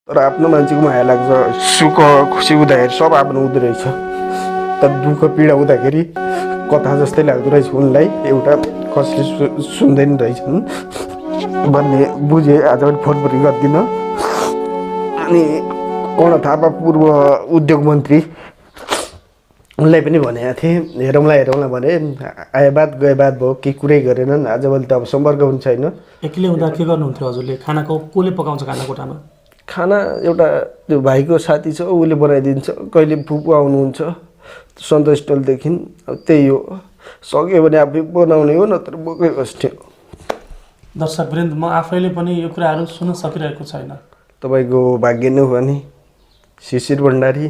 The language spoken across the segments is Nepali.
तर आफ्नो मान्छेको माया लाग्छ, सुख खुसी हुँदाखेरि सब आफ्नो हुँदो रहेछ। तर दुःख पीडा हुँदाखेरि कथा जस्तै लाग्दो रहेछ उनलाई, एउटा कसले सुन्दैन रहेछन् भन्ने बुझेँ। आज पनि फोन पनि गर्दिनँ। अनि कर्ण थापा पूर्व उद्योग मन्त्री उनलाई पनि भनेको थिएँ, हेरौँला भने आए बात गए बात भयो, केही कुरै गरेनन्। आजभोलि त अब सम्पर्क पनि छैन। एक्लै हुँदा के गर्नुहुन्थ्यो हजुरले? खानाको कसले पकाउँछ खाना कोठामा? खाना एउटा त्यो भाइको साथी छ, उसले बनाइदिन्छ। कहिले फुपू आउनुहुन्छ सन्तोष टोलदेखि, अब त्यही हो। सक्यो भने आफै बनाउने हो, नत्र बोकै बस्थ्यो। दर्शकवृन्द, म आफैले पनि यो कुराहरू सुन्न सकिरहेको छैन। तपाईँको भाग्य नै हो नि शिशिर भण्डारी।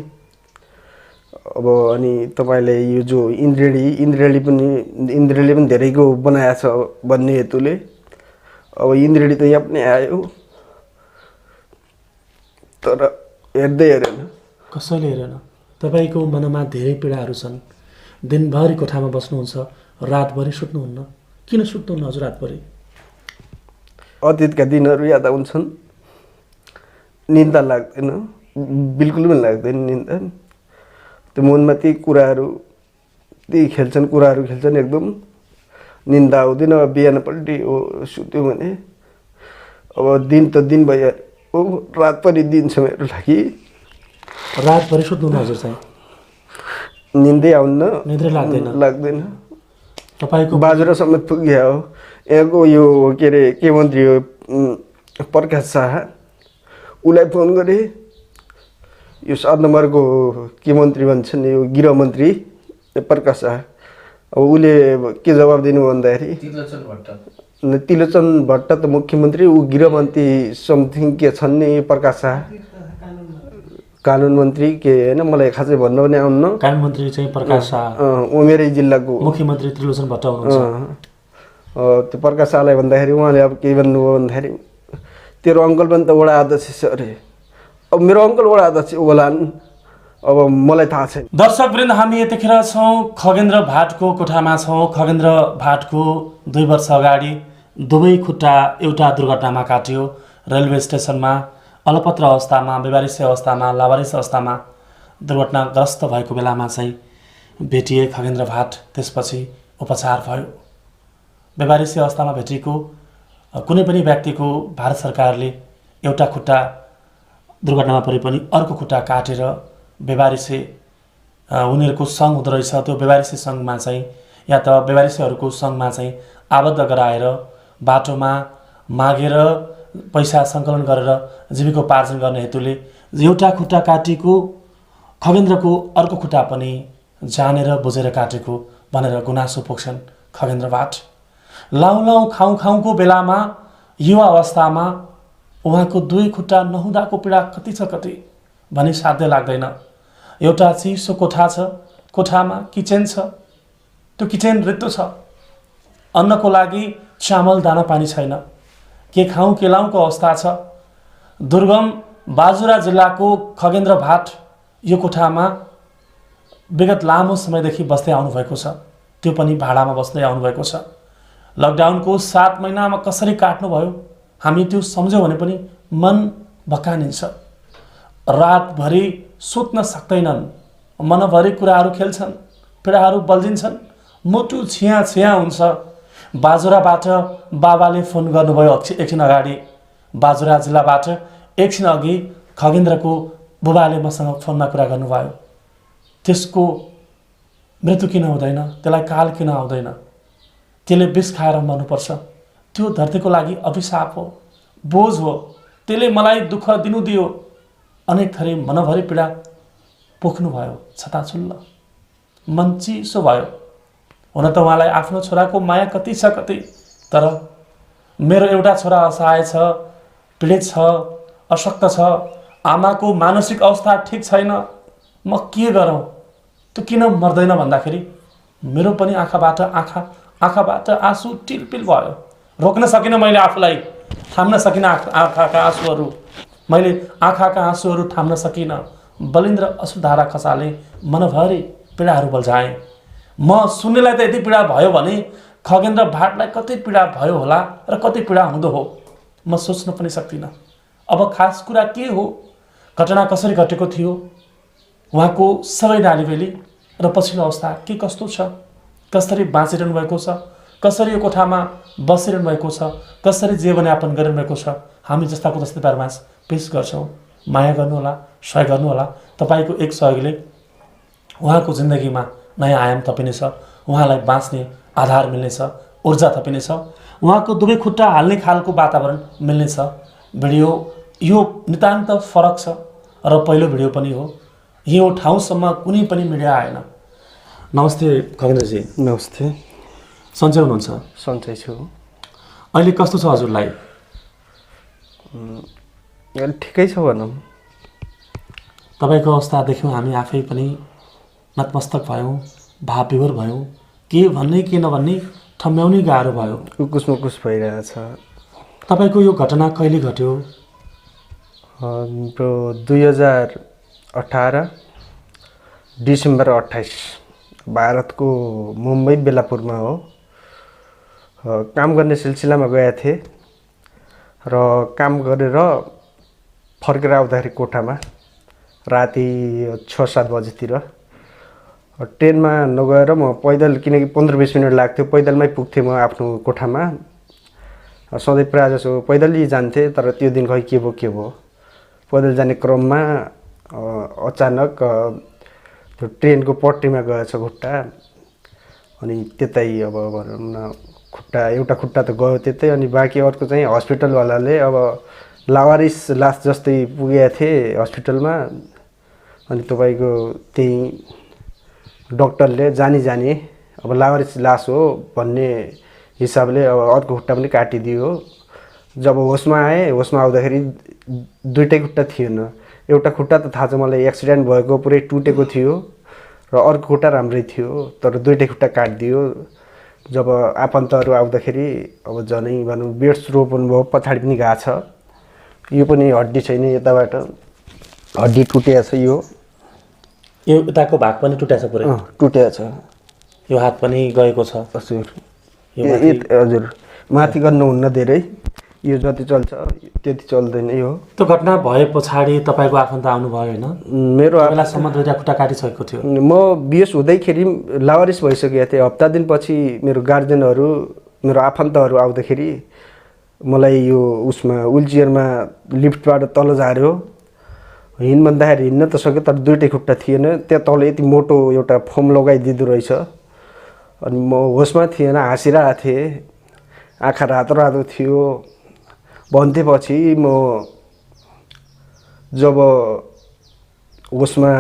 अब अनि तपाईँले यो जो इन्द्रेणी पनि धेरैको बनाएको छ भन्ने हेतुले अब इन्द्रेणी त यहाँ पनि आयो, तर हेर्दै हेरेन। कसैले हेरेन। तपाईँको मनमा धेरै पीडाहरू छन्। दिनभरि कोठामा बस्नुहुन्छ, रातभरि सुत्नुहुन्न। किन सुत्नुहुन्न हजुर रातभरि? अतीतका दिनहरू याद आउँछन्। निन्दा लाग्दैन, बिल्कुल पनि लाग्दैन निन्दा। त्यो मनमा ती कुराहरू खेल्छन् एकदम। निन्दा आउँदैन। अब बिहानपल्टि हो सुत्यो भने अब दिन त दिन भइहाल्यो, रात पनि दिन छ मेरो लागि। रातभरि सुत्नुहुन्न हजुर चाहिँ? निन्दै आउन्न, निद्रै लाग्दैन। तपाईँको बाजुरा समेत पुग्यो हो। यहाँको यो के अरे के मन्त्री हो प्रकाश शाह, उसलाई फोन गरेँ। यो 7 नम्बरको के मन्त्री भन्छन्, यो गृहमन्त्री प्रकाश शाह। अब उसले के जवाब दिनु भन्दाखेरि तिलोचन भट्ट त मुख्यमन्त्री, ऊ गृहमन्त्री समथिङ के छन् नि प्रकाश शाह, कानुन मन्त्री के होइन, मलाई खासै भन्न पनि आउन्न। कानुन मन्त्री चाहिँ प्रकाश शाह, उमेरै जिल्लाको। मुख्यमन्त्री त्रिलोचन भट्ट हुनुहुन्छ। त्यो प्रकाश शाहलाई भन्दाखेरि उहाँले अब के भन्नुभयो भन्दाखेरि, तेरो अङ्कल पनि त वडा अध्यक्ष छ अरे। अब मेरो अङ्कल वडा अध्यक्ष होलान्, अब मलाई थाहा छैन। दर्शकवृन्द, हामी यतिखेर छौँ खगेन्द्र भाटको कोठामा छौँ। खगेन्द्र भाटको 2 वर्ष अगाडि दुवै खुट्टा एउटा दुर्घटनामा काटियो। रेलवे स्टेसनमा अलपत्र अवस्थामा, बेवारिस अवस्थामा, लावारिस अवस्थामा दुर्घटनाग्रस्त भएको बेलामा चाहिँ भेटिए खगेन्द्र भाट। त्यसपछि उपचार भयो। बेवारिस अवस्थामा भेटिएको कुनै पनि व्यक्तिको भारत सरकारले एउटा खुट्टा दुर्घटनामा परे पनि अर्को खुट्टा काटेर बेवारिसे उनीहरूको सङ्घ हुँदो रहेछ। त्यो बेवारिसे सङ्घमा चाहिँ या त बेवारिसेहरूको सङ्घमा चाहिँ आबद्ध गराएर बाटोमा मागेर पैसा सङ्कलन गरेर जीविकोपार्जन गर्ने हेतुले एउटा खुट्टा काटेको खगेन्द्रको अर्को खुट्टा पनि जानेर बुझेर काटेको भनेर गुनासो पोख्छन् खगेन्द्र भाट। लाउलाउ खाउको बेलामा युवा अवस्थामा उहाँको 2 खुट्टा नहुँदाको पीडा कति छ कति भनी साध्य लाग्दैन। एउटा चिसो कोठा छ, कोठामा किचन छ, त्यो किचन रित्तो छ। अन्नको लागि चामल दाना पानी छैन। के खाउँ के लाउँको अवस्था छ। दुर्गम बाजुरा जिल्लाको खगेन्द्र भाट यो कोठामा विगत लामो समयदेखि बस्दै आउनुभएको छ। त्यो पनि भाडामा बस्दै आउनुभएको छ। लकडाउनको 7 महिनामा कसरी काट्नुभयो हामी त्यो सम्झ्यौँ भने पनि मन भकानिन्छ। रातभरि सुत्न सक्दैनन्, मनभरि कुराहरू खेल्छन्, पीडाहरू बल्झिन्छन्, मुटु छिया हुन्छ। बाजुराबाट बाबाले फोन गर्नुभयो एकछिन अगाडि। बाजुरा जिल्लाबाट एकछिन अघि खगेन्द्रको बुबाले मसँग फोनमा कुरा गर्नुभयो। त्यसको मृत्यु किन हुँदैन, त्यसलाई काल किन आउँदैन, त्यसले विष खाएर मर्नुपर्छ, त्यो धरतीको लागि अभिशाप हो, बोझ हो, त्यसले मलाई दुःख दिनु दियो। अनेक थरी मनभरि पीडा पोख्नुभयो। छताछुल्ल मन चिसो भयो। हुन त उहाँलाई आफ्नो छोराको माया कति छ कति, तर मेरो एउटा छोरा असहाय छ, पीडित छ, अशक्त छ, आमाको मानसिक अवस्था ठिक छैन, म के गरौँ, त्यो किन मर्दैन भन्दाखेरि मेरो पनि आँखाबाट आँसु टिलपिल भयो। रोक्न सकिनँ मैले आफूलाई, थाम्न सकिनँ आँखाका आँसुहरू। मैले आँखाका आँसुहरू थाम्न सकिनँ। बलिन्द्र अश्रुधारा खसाले मनभरि पीडाहरू बल्झाएँ। म सुन्नेलाई त यति पीडा भयो भने खगेन्द्र भाटलाई कति पीडा भयो होला र कति पीडा हुँदो हो म सोच्न पनि सक्दिनँ। अब खास कुरा के हो, घटना कसरी घटेको थियो, उहाँको सबै नालीबेली र पछिल्लो अवस्था के कस्तो छ, कसरी बाँचिरहनु भएको छ, कसरी यो कोठामा बसिरहनु भएको छ, कसरी जीवनयापन गरिरहनु भएको छ, हामी जस्ताको जस्तै बारेमा पेश गर्छौँ। माया गर्नुहोला, सहयोग गर्नुहोला। तपाईँको एक सहयोगले उहाँको जिन्दगीमा नयाँ आयाम थपिनेछ, उहाँलाई बाँच्ने आधार मिल्नेछ, ऊर्जा थपिनेछ, उहाँको दुवै खुट्टा हाल्ने खालको वातावरण मिल्नेछ। भिडियो यो नितान्त फरक छ र पहिलो भिडियो पनि हो। यो ठाउँसम्म कुनै पनि मिडिया आएन। नमस्ते खगेन्द्रजी। नमस्ते। सन्चै हुनुहुन्छ? सन्चै छु। अहिले कस्तो छ हजुरलाई? ठिकै छ भनौँ। तपाईँको अवस्था देख्यौँ हामी आफै पनि नतमस्तक भयौँ, भावविभोर भयौँ। के भन्ने के नभन्ने ठम्ब्याउनै गाह्रो भयो। उकुस मुकुस भइरहेछ। तपाईँको यो घटना कहिले घट्यो? 2018 डिसेम्बर 28 भारतको मुम्बई बेलापुरमा हो। काम गर्ने सिलसिलामा गएका थिएँ र काम गरेर फर्केर आउँदाखेरि कोठामा राति 6-7 बजेतिर ट्रेनमा नगएर म पैदल, किनकि 15-20 मिनट लाग्थ्यो, पैदलमै पुग्थेँ म आफ्नो कोठामा। सधैँ प्रायः जसो पैदलै जान्थेँ, तर त्यो दिन खै के भयो पैदल जाने क्रममा अचानक त्यो ट्रेनको पट्टीमा गएछ खुट्टा। अनि त्यतै अब भनौँ न खुट्टा, एउटा खुट्टा त गयो त्यतै, अनि बाँकी अर्को चाहिँ हस्पिटलवालाले अब लावारिस लास जस्तै पुगेका थिए हस्पिटलमा। अनि तपाईँको त्यही डक्टरले जानी अब लावारिस लास हो भन्ने हिसाबले अब अर्को खुट्टा पनि काटिदियो। जब होसमा आउँदाखेरि दुईटै खुट्टा थिएन। एउटा खुट्टा त थाहा छ मलाई एक्सिडेन्ट भएको पुरै टुटेको थियो र अर्को खुट्टा राम्रै थियो, तर दुईटै खुट्टा काटिदियो। जब आफन्तहरू आउँदाखेरि अब झनै भनौँ बेड रोपन भयो, पछाडि पनि गएको छ। यो पनि हड्डी छैन, यताबाट हड्डी टुटेको छ। यो यताको भाग पनि टुटेको छ, पुरै टुटेको छ। यो हात पनि गएको छ। हजुर, हजुर माथि गर्नुहुन्न धेरै, यो जति चल्छ त्यति चल्दैन। यो त्यो घटना भए पछाडि तपाईँको आफन्त आउनुभयो होइन? मेरो बेलासम्म दुईवटा खुट्टा काटिसकेको थियो। म बिएस हुँदैखेरि लावारिस भइसकेको थिएँ। हप्ता दिनपछि मेरो गार्जेनहरू, मेरो आफन्तहरू आउँदाखेरि मलाई यो उसमा विलचेयरमा लिफ्टबाट तल झार्यो। हिँड भन्दाखेरि हिँड्न त सक्यो, तर दुईटै खुट्टा थिएन। त्यहाँ तल यति मोटो एउटा फोम लगाइदिँदो रहेछ। अनि म होसमा थिएन, हाँसिरहेको थिएँ, आँखा रातो रातो थियो। भन्थेपछि म जब होसमा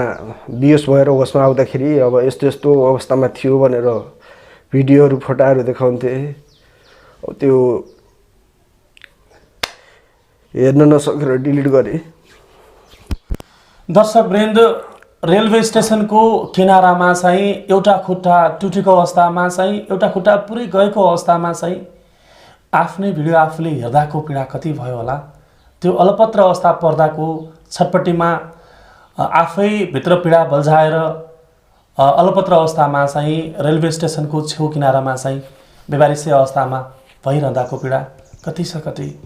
बिहोस भएर होसमा आउँदाखेरि अब यस्तो यस्तो अवस्थामा थियो भनेर भिडियोहरू फोटाहरू देखाउँथे। त्यो हेर्न नसकेर डिलिट गरेँ। दर्शकवृन्द, रेलवे स्टेसनको किनारामा चाहिँ एउटा खुट्टा टुटेको अवस्थामा चाहिँ, एउटा खुट्टा पुरै गएको अवस्थामा चाहिँ आफ्नै भिडियो आफूले हेर्दाको पीडा कति भयो होला। त्यो अलपत्र अवस्था पर्दाको छटपट्टिमा आफै भित्र पीडा बल्झाएर अलपत्र अवस्थामा चाहिँ रेलवे स्टेसनको छेउ किनारामा चाहिँ बेबारिसे अवस्थामा भइरहँदाको पीडा कति छ, कति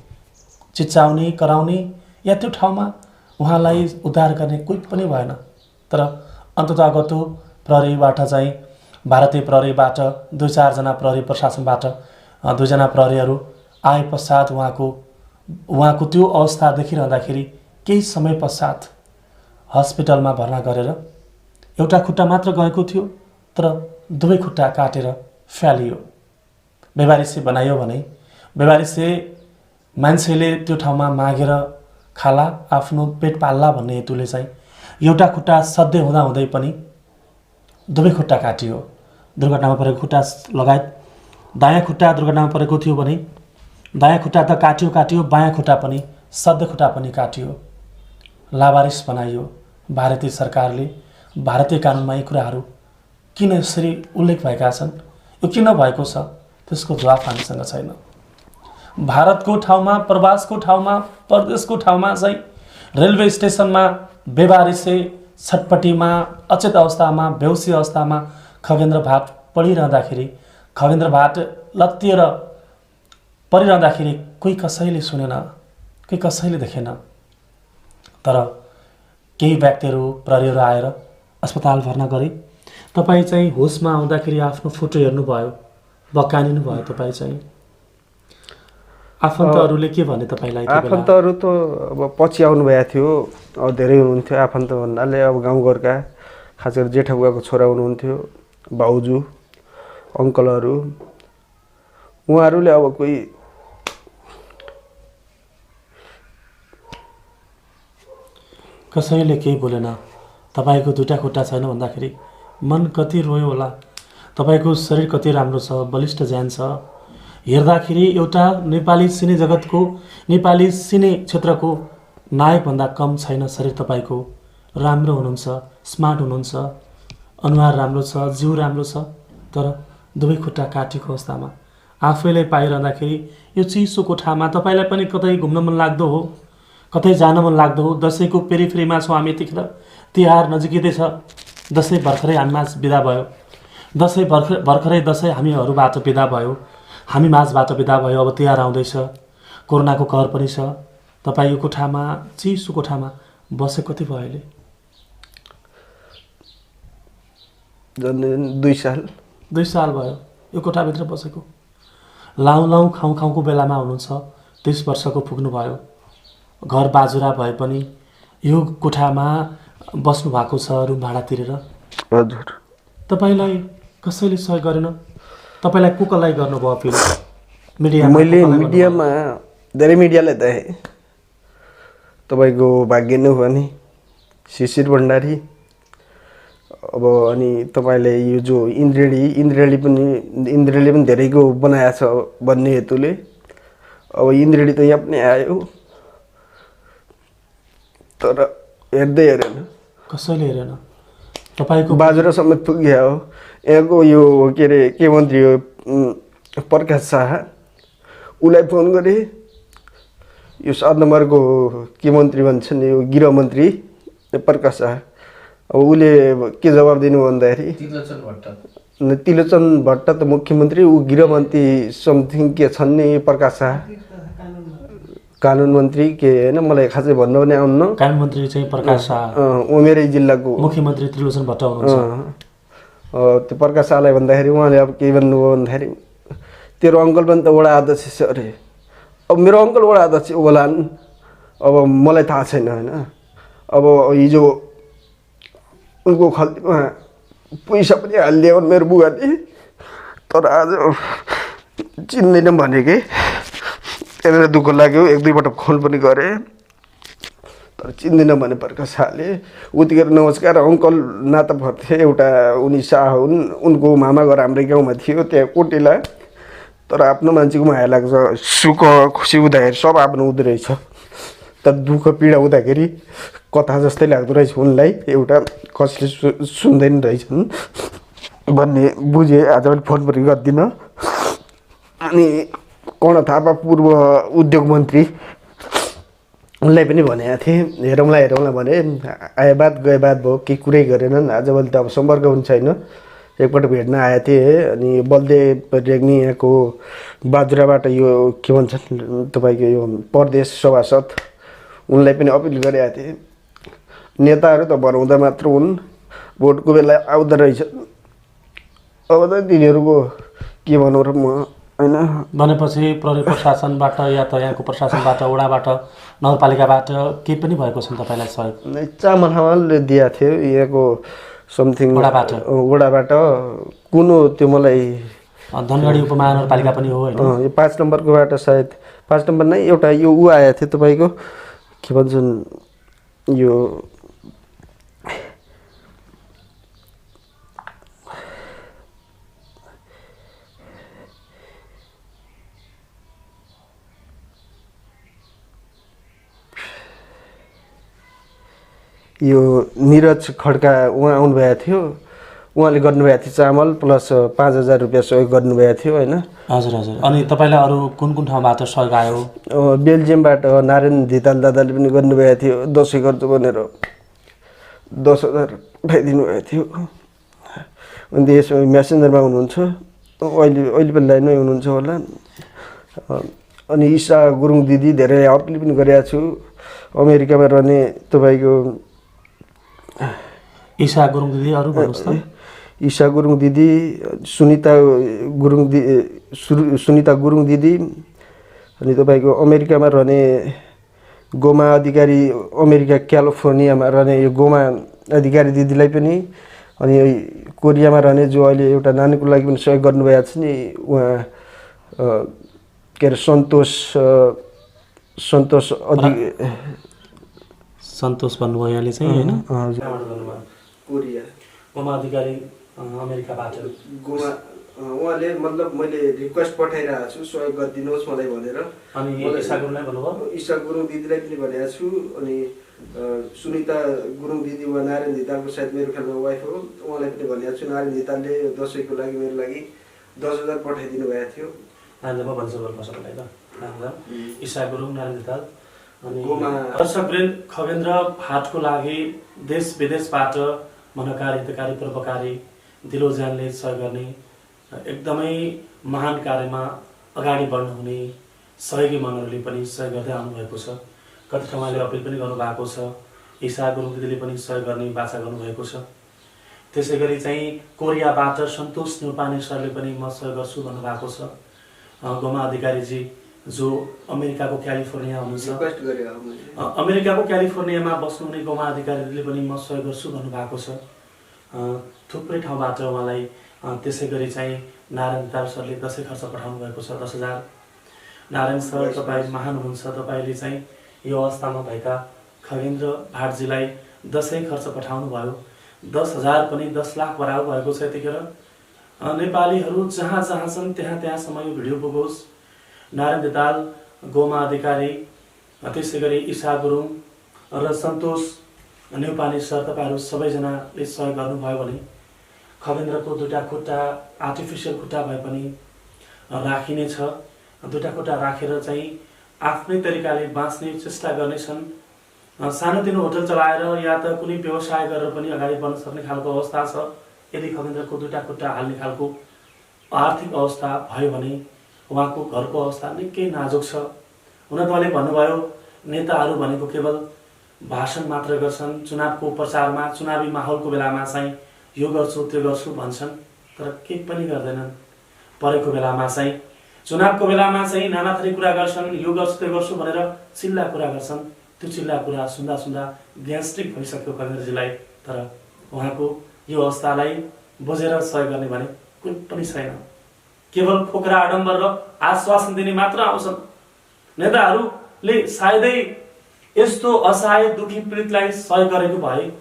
चिच्चाउने कराउने, या त्यो ठाउँमा उहाँलाई उद्धार गर्ने कोही पनि भएन। तर अन्ततगतो प्रहरीबाट चाहिँ, भारतीय प्रहरीबाट 2-4 जना प्रहरी प्रशासनबाट 2 जना प्रहरीहरू आए पश्चात उहाँको त्यो अवस्था देखिरहँदाखेरि केही समय पश्चात हस्पिटलमा भर्ना गरेर एउटा खुट्टा मात्र गएको थियो, तर दुवै खुट्टा काटेर फ्यालियो, बेबारिसे बनाइयो। भने बेबारिसे मान्छेले त्यो ठाउँमा मागेर खाला, आफ्नो पेट पाल्ला भन्ने हेतुले चाहिँ एउटा खुट्टा सधैँ हुँदै पनि दुवै खुट्टा काटियो। दुर्घटनामा परेको खुट्टा लगायत दायाँ खुट्टा दुर्घटनामा परेको थियो भने दायाँ खुट्टा त काटियो, बायाँ खुट्टा पनि, सधैँ खुट्टा पनि काटियो। लावारिस बनाइयो। भारतीय सरकारले, भारतीय कानुनमा यी कुराहरू किन यसरी उल्लेख भएका छन्, यो किन भएको छ, त्यसको जवाफ हामीसँग छैन। भारतको ठाउँमा, प्रवासको ठाउँमा, परदेशको ठाउँमा चाहिँ रेलवे स्टेसनमा बेबारिसे छटपट्टिमा, अचेत अवस्थामा, बेहोसी अवस्थामा खगेन्द्र भाट पढिरहँदाखेरि, खगेन्द्र भाट लत्तिएर परिरहँदाखेरि कोही कसैले सुनेन, कोही कसैले देखेन। तर केही व्यक्तिहरू प्रहरीहरू आएर अस्पताल भर्ना गरे। तपाईँ चाहिँ होसमा आउँदाखेरि आफ्नो फोटो हेर्नुभयो, बकानिनु भयो। तपाईँ चाहिँ आफन्तहरूले के भने तपाईँलाई? आफन्तहरू त अब पछि आउनुभएको थियो, अब धेरै हुनुहुन्थ्यो आफन्त भन्नाले। अब गाउँघरका खास गरी जेठाबुवाको छोरा हुनुहुन्थ्यो, भाउजू, अङ्कलहरू, उहाँहरूले अब कोही कसैले केही बोलेन। तपाईँको दुईटा खुट्टा छैन भन्दाखेरि मन कति रोयो होला। तपाईँको शरीर कति राम्रो छ, बलिष्ठ ज्यान छ। हेर्दाखेरि एउटा नेपाली सिने जगतको, नेपाली सिने क्षेत्रको नायकभन्दा कम छैन शरीर तपाईँको। राम्रो हुनुहुन्छ, स्मार्ट हुनुहुन्छ, अनुहार राम्रो छ, जिउ राम्रो छ। तर दुवै खुट्टा काटेको अवस्थामा आफैलाई पाइरहँदाखेरि यो चिसो कोठामा तपाईँलाई पनि कतै घुम्न मन लाग्दो हो, कतै जान मन लाग्दो हो। दसैँको पेरिफेरीमा छौँ हामी यतिखेर, तिहार नजिकै छ। दसैँ भर्खरै हामीमा बिदा भयो, दसैँ भर्खरै दसैँ हामीहरूबाट बिदा भयो, हामी माझबाट बिदा भयो। अब तिहार आउँदैछ, कोरोनाको कहर पनि छ। तपाईँ यो कोठामा, चिसो कोठामा बसे कति भयो अहिले? झन् 2 साल। 2 साल भयो यो कोठाभित्र बसेको। लाउँ खाउँ खाउँको बेलामा हुनुहुन्छ, 30 वर्षको पुग्नुभयो। घर बाजुरा भए पनि यो कोठामा बस्नु भएको छ रुम भाडा तिरेर। हजुर। तपाईँलाई कसैले सहयोग गरेन? तपाईँलाई को कसलाई गर्नुभयो फिल? मिडियामा? मैले मिडियामा धेरै मिडियालाई देखेँ। तपाईँको भाग्य नै हो नि, शिशिर भण्डारी। अब अनि तपाईँले यो जो इन्द्रेणी पनि धेरैको बनाएको छ भन्ने हेतुले अब इन्द्रेणी त यहाँ पनि आयो, तर हेर्दै हेरेन। कसैले हेरेन? तपाईँको बाजुरा समेत पुग्यो हो। यहाँको यो के अरे के मन्त्री हो प्रकाश शाह, उसलाई फोन गरेँ। यो 7 नम्बरको के मन्त्री भन्छन्, यो गृहमन्त्री प्रकाश शाह। अब उसले के जवाब दिनु भन्दाखेरि त्रिलोचन भट्ट त मुख्यमन्त्री, ऊ गृहमन्त्री समथिङ के छन् नि प्रकाश शाह, कानुन मन्त्री के होइन, मलाई खासै भन्नु पनि आउन्न। कानुन मन्त्री चाहिँ प्रकाश शाह, उमेरै जिल्लाको। मुख्यमन्त्री त्रिलोचन भट्ट हुनुहुन्छ। त्यो प्रकाश शाहलाई भन्दाखेरि उहाँले अब के भन्नुभयो भन्दाखेरि, तेरो अङ्कल पनि त वडा अध्यक्ष छ अरे। अब मेरो अङ्कल वडा अध्यक्ष होलान्, अब मलाई थाहा छैन होइन। अब हिजो उनको खल्तीमा पैसा पनि हालिदियो मेरो बुवाले, तर आज चिन्दैन भनेकै। त्यहाँनिर दुःख लाग्यो। 1-2 पटक फोन पनि गरेँ, तर चिन्दैन भने प्रकाश शाहले। उतिखेर नमस्कार अङ्कल नाता भर्थे, एउटा उनी शाह हुन्, उनको मामा घर हाम्रै गाउँमा थियो त्यहाँ कोटेला। तर आफ्नो मान्छेको माया लाग्छ, सुख खुसी हुँदाखेरि सब आफ्नो हुँदो रहेछ। तर दुःख पीडा हुँदाखेरि कथा जस्तै लाग्दो रहेछ उनलाई, एउटा कसले सुन्दैन रहेछन् भन्ने बुझेँ। आज पनि फोन पनि गर्दिनँ। अनि कर्ण थापा पूर्व उद्योग मन्त्री, उनलाई पनि भनेको थिएँ, हेरौँला भने आए बात गए बात भयो, केही कुरै गरेनन्। आजभोलि त अब सम्पर्क पनि छैन। एकपल्ट भेट्न आएको थिएँ। अनि बलदेव रेग्मी यहाँको बाजुराबाट यो के भन्छन् तपाईँको यो प्रदेश सभासद, उनलाई पनि अपिल गरेका थिएँ। नेताहरू त बनाउँदा मात्र हुन्, भोटको बेला आउँदो रहेछ। अब त तिनीहरूको के भनौँ र म होइन। भनेपछि प्रहरी प्रशासनबाट या त यहाँको प्रशासनबाट, वडाबाट, नगरपालिकाबाट केही पनि भएको छैन तपाईँलाई सहयोग? चामलले दिएको थियो यहाँको समथिङ वडाबाट कुन हो त्यो मलाई। धनगढी उपमहानगरपालिका पनि हो होइन? यो 5 नम्बरकोबाट सायद 5 नम्बर नै एउटा यो ऊ आएको थियो तपाईँको के भन्छन् यो निरज खड्का उहाँ आउनुभएको थियो। उहाँले गर्नुभएको थियो चामल प्लस 5,000 रुपियाँ सहयोग गर्नुभएको थियो होइन। हजुर हजुर। अनि तपाईँलाई अरू कुन कुन ठाउँबाट सहयोग आयो? बेल्जियमबाट नारायण धिताल दादाले पनि गर्नुभएको थियो, दसैँ गर्छु भनेर 10,000 पठाइदिनु भएको थियो। अनि त्यसमा म्यासेन्जरमा हुनुहुन्छ, अहिले पनि लाइनमै हुनुहुन्छ होला। अनि ईशा गुरुङ दिदी धेरै अपिल पनि गरेको छु। अमेरिकामा रहने तपाईँको ईशा गुरुङ दिदी अरू भन्नुहोस् त ईशा गुरुङ दिदी, सुनिता गुरुङ दिदी, अनि तपाईँको अमेरिकामा रहने गोमा अधिकारी, अमेरिका क्यालिफोर्नियामा रहने यो गोमा अधिकारी दिदीलाई पनि, अनि कोरियामा रहने जो अहिले एउटा नानीको लागि पनि सहयोग गर्नुभएको छ नि उहाँ के अरे सन्तोष भन्नुभयो यहाँले चाहिँ होइन कोरिया गोमा अधिकारी अमेरिकाबाट गोमा उहाँले मतलब मैले रिक्वेस्ट पठाइरहेको छु सहयोग गरिदिनुहोस् मलाई भनेर। अनि ईशा गुरुङलाई भन्नुभयो? ईशा गुरुङ दिदीलाई पनि भनेको छु, अनि सुनिता गुरुङ दिदी वा नारायण धितालको सायद मेरो ख्यालमा वाइफ हो, उहाँलाई पनि भनेको छु। नारायण धितालले दसैँको लागि मेरो लागि 10,000 पठाइदिनु भएको थियो। नारायण भन्छु सबैलाई ल ईशा गुरुङ, नारायण धिताल अनि दर्शकवृन्द, खगेन्द्र भाटको लागि देश विदेशबाट मनोकारी हितकारी परोपकारी दिलो ज्यानले सहयोग गर्ने एकदमै महान कार्यमा अगाडि बढ्नुहुने सहयोगी मनहरूले पनि सहयोग गर्दै आउनुभएको छ। कति ठाउँले अपिल पनि गर्नुभएको छ। ईशा गुरुङ दिदीले पनि सहयोग गर्ने बाचा गर्नुभएको छ। त्यसै गरी चाहिँ कोरियाबाट सन्तोष न्यौपाने सरले पनि म सहयोग गर्छु भन्नुभएको छ। गोमा अधिकारीजी जो अमेरिकाको क्यालिफोर्निया हुनुहुन्छ, अमेरिकाको क्यालिफोर्नियामा बस्नुहुने गोमा अधिकारीले पनि म सहयोग गर्छु भन्नुभएको छ। थुप्रै ठाउँबाट उहाँलाई त्यसै गरी चाहिँ नारायण धिताल सरले दसैँ खर्च पठाउनु भएको छ 10,000। नारायण सर तपाईँ महान हुनुहुन्छ, तपाईँले चाहिँ यो अवस्थामा भएका खगेन्द्र भाटजीलाई दसैँ खर्च पठाउनु भयो। 10,000 पनि 10 लाख बराबर भएको छ। यतिखेर नेपालीहरू जहाँ जहाँ छन् त्यहाँसम्म यो भिडियो पुगोस्। नारायण धिताल, गोमा अधिकारी, त्यसै गरी ईशा गुरुङ र सन्तोष न्यौपाने सर तपाईँहरू सबैजनाले सहयोग गर्नुभयो भने खगेन्द्रको दुईटा खुट्टा आर्टिफिसियल खुट्टा भए पनि राखिनेछ। दुईटा खुट्टा राखेर चाहिँ आफ्नै तरिकाले बाँच्ने चेष्टा गर्नेछन्। सानोतिनो होटल चलाएर या त कुनै व्यवसाय गरेर पनि अगाडि बढ्न सक्ने खालको अवस्था छ। यदि खगेन्द्रको दुईटा खुट्टा हाल्ने खालको आर्थिक अवस्था भयो भने उहाँको घरको अवस्था निकै नाजुक छ। हुन त उहाँले भन्नुभयो नेताहरू भनेको केवल भाषण मात्र गर्छन्, चुनावको प्रचारमा चुनावी माहौलको बेलामा चाहिँ यो गर्छु त्यो गर्छु भन्छन्, तर केही पनि गर्दैनन्। परेको बेलामा चाहिँ चुनावको बेलामा चाहिँ नाना थरी कुरा गर्छन्, यो गर्छु त्यो गर्छु भनेर चिल्ला कुरा गर्छन्। त्यो चिल्ला कुरा सुन्दा सुन्दा ग्यास्ट्रिक भइसक्यो खगेन्द्रजीलाई। तर उहाँको यो अवस्थालाई बुझेर सहयोग गर्ने भने कुनै पनि छैन। केवल फोक्रा आडम्बर र आश्वासन दिने मात्र आउँछन्। नेताहरूले सायदै यस्तो असहाय दुखी पीडितलाई सहयोग गरेको भए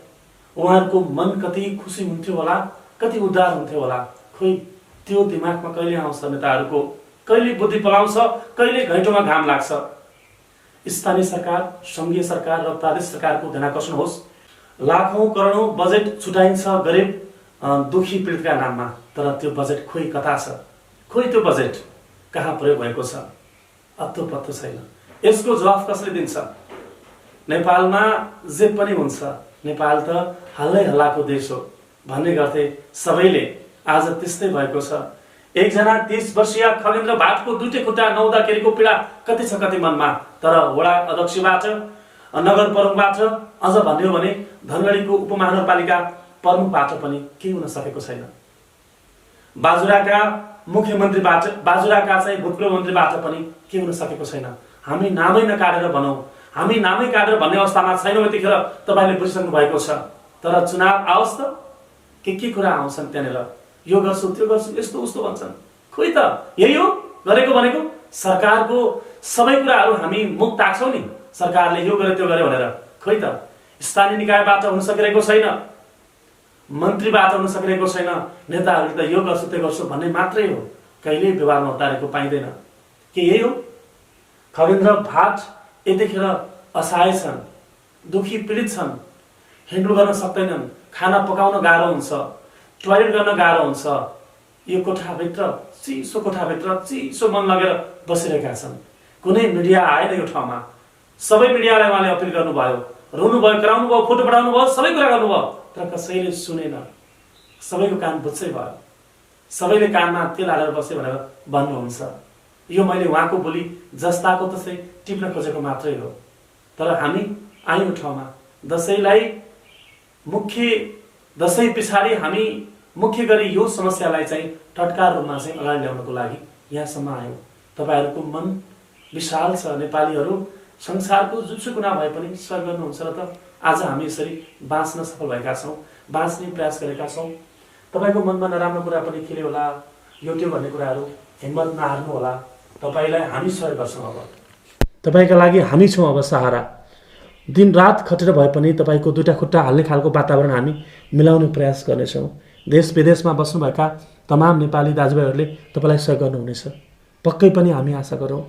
उहाँहरूको मन कति खुसी हुन्थ्यो होला, कति उदार हुन्थ्यो होला। खोइ त्यो दिमागमा कहिले आउँछ नेताहरूको? कहिले बुद्धि पलाउँछ, कहिले घैँटोमा घाम लाग्छ। स्थानीय सरकार, सङ्घीय सरकार र प्रादेशिक सरकारको ध्यान आकर्षण होस्। लाखौं करोडौं बजेट छुटाइन्छ गरिब दुखी पीडितका नाममा, तर त्यो बजेट खोइ कता छ? खोइ त्यो बजेट कहाँ प्रयोग भएको छ? अत्तो पत्तो छैन। यसको जवाफ कसले दिन्छ? नेपालमा जे पनि हुन्छ, नेपाल त हल्लै हल्लाको देश हो भन्ने गर्थे सबैले। आज त्यस्तै भएको छ। एकजना 30 वर्षीय खगेन्द्र भाटको दुईटै खुट्टा नहुँदाखेरिको पीडा कति छ कति मनमा। तर वडा अध्यक्षबाट, नगर प्रमुखबाट, अझ भन्ने हो भने धनगढीको उपमहानगरपालिका प्रमुखबाट पनि केही हुन सकेको छैन। बाजुराका मुख्यमन्त्रीबाट, बाजुराका चाहिँ भूतपूर्व मन्त्रीबाट पनि केही हुन सकेको छैन। हामी नामै नकाटेर भनौँ, हामी नामै काटेर भन्ने अवस्थामा छैनौँ। यतिखेर तपाईँले बुझिसक्नु भएको छ। तर चुनाव आओस् त के कुरा आउँछन् त्यहाँनिर, यो गर्छु त्यो गर्छु यस्तो उस्तो भन्छन्। खोइ त यही हो गरेको भनेको? सरकारको सबै कुराहरू हामी मुख ताक्छौँ नि, सरकारले यो गर्यो त्यो गर्यो भनेर। खोइ त स्थानीय निकायबाट हुन सकिरहेको छैन, मन्त्रीबाट हुन सकिरहेको छैन। नेताहरूले त यो गर्छु त्यो गर्छु भन्ने मात्रै हो, कहिल्यै व्यवहारमा उतारेको पाइँदैन। के यही हो? खगेन्द्र भाट यतिखेर असहाय छन्, दुखी पीडित छन्, हिँड्डुल गर्न सक्दैनन्, खाना पकाउन गाह्रो हुन्छ, टोयलेट गर्न गाह्रो हुन्छ। यो कोठाभित्र, चिसो कोठाभित्र चिसो मन लगेर बसिरहेका छन्। कुनै मिडिया आएन यो ठाउँमा। सबै मिडियालाई उहाँले अपिल गर्नुभयो, रुनुभयो, कराउनु भयो, फोटो पठाउनु भयो, सबै कुरा गर्नुभयो, तर कसैले सुनेन। सबैको कान बुझ्छै भयो। सबैले कानमा तेल हालेर बस्यो भनेर भन्नुहुन्छ। यो मैले उहाँको बोली जस्ताको तसै टिप्न खोजेको मात्रै हो। तर हामी आयौँ ठाउँमा दसैँलाई दसैँ पछाडि हामी मुख्य गरी यो समस्यालाई चाहिँ टटकार रूपमा चाहिँ अगाडि ल्याउनको लागि यहाँसम्म आयौँ। तपाईँहरूको मन विशाल छ। नेपालीहरू संसारको जुनसुकै कुना भए पनि सहयोग गर्नुहुन्छ र त आज हामी यसरी बाँच्न सफल भएका छौँ, बाँच्ने प्रयास गरेका छौँ। तपाईँको मनमा नराम्रो कुरा पनि खेल्यो होला, यो त्यो भन्ने कुराहरू हिम्मत नहार्नु होला। तपाईँलाई हामी सहयोग गर्छौँ। अब तपाईँका लागि हामी छौँ अब सहारा। दिन रात खटेर भए पनि तपाईँको दुईटा खुट्टा हाल्ने खालको वातावरण हामी मिलाउने प्रयास गर्नेछौँ। देश विदेशमा बस्नुभएका तमाम नेपाली दाजुभाइहरूले तपाईँलाई सहयोग गर्नुहुनेछ, पक्कै पनि हामी आशा गरौँ।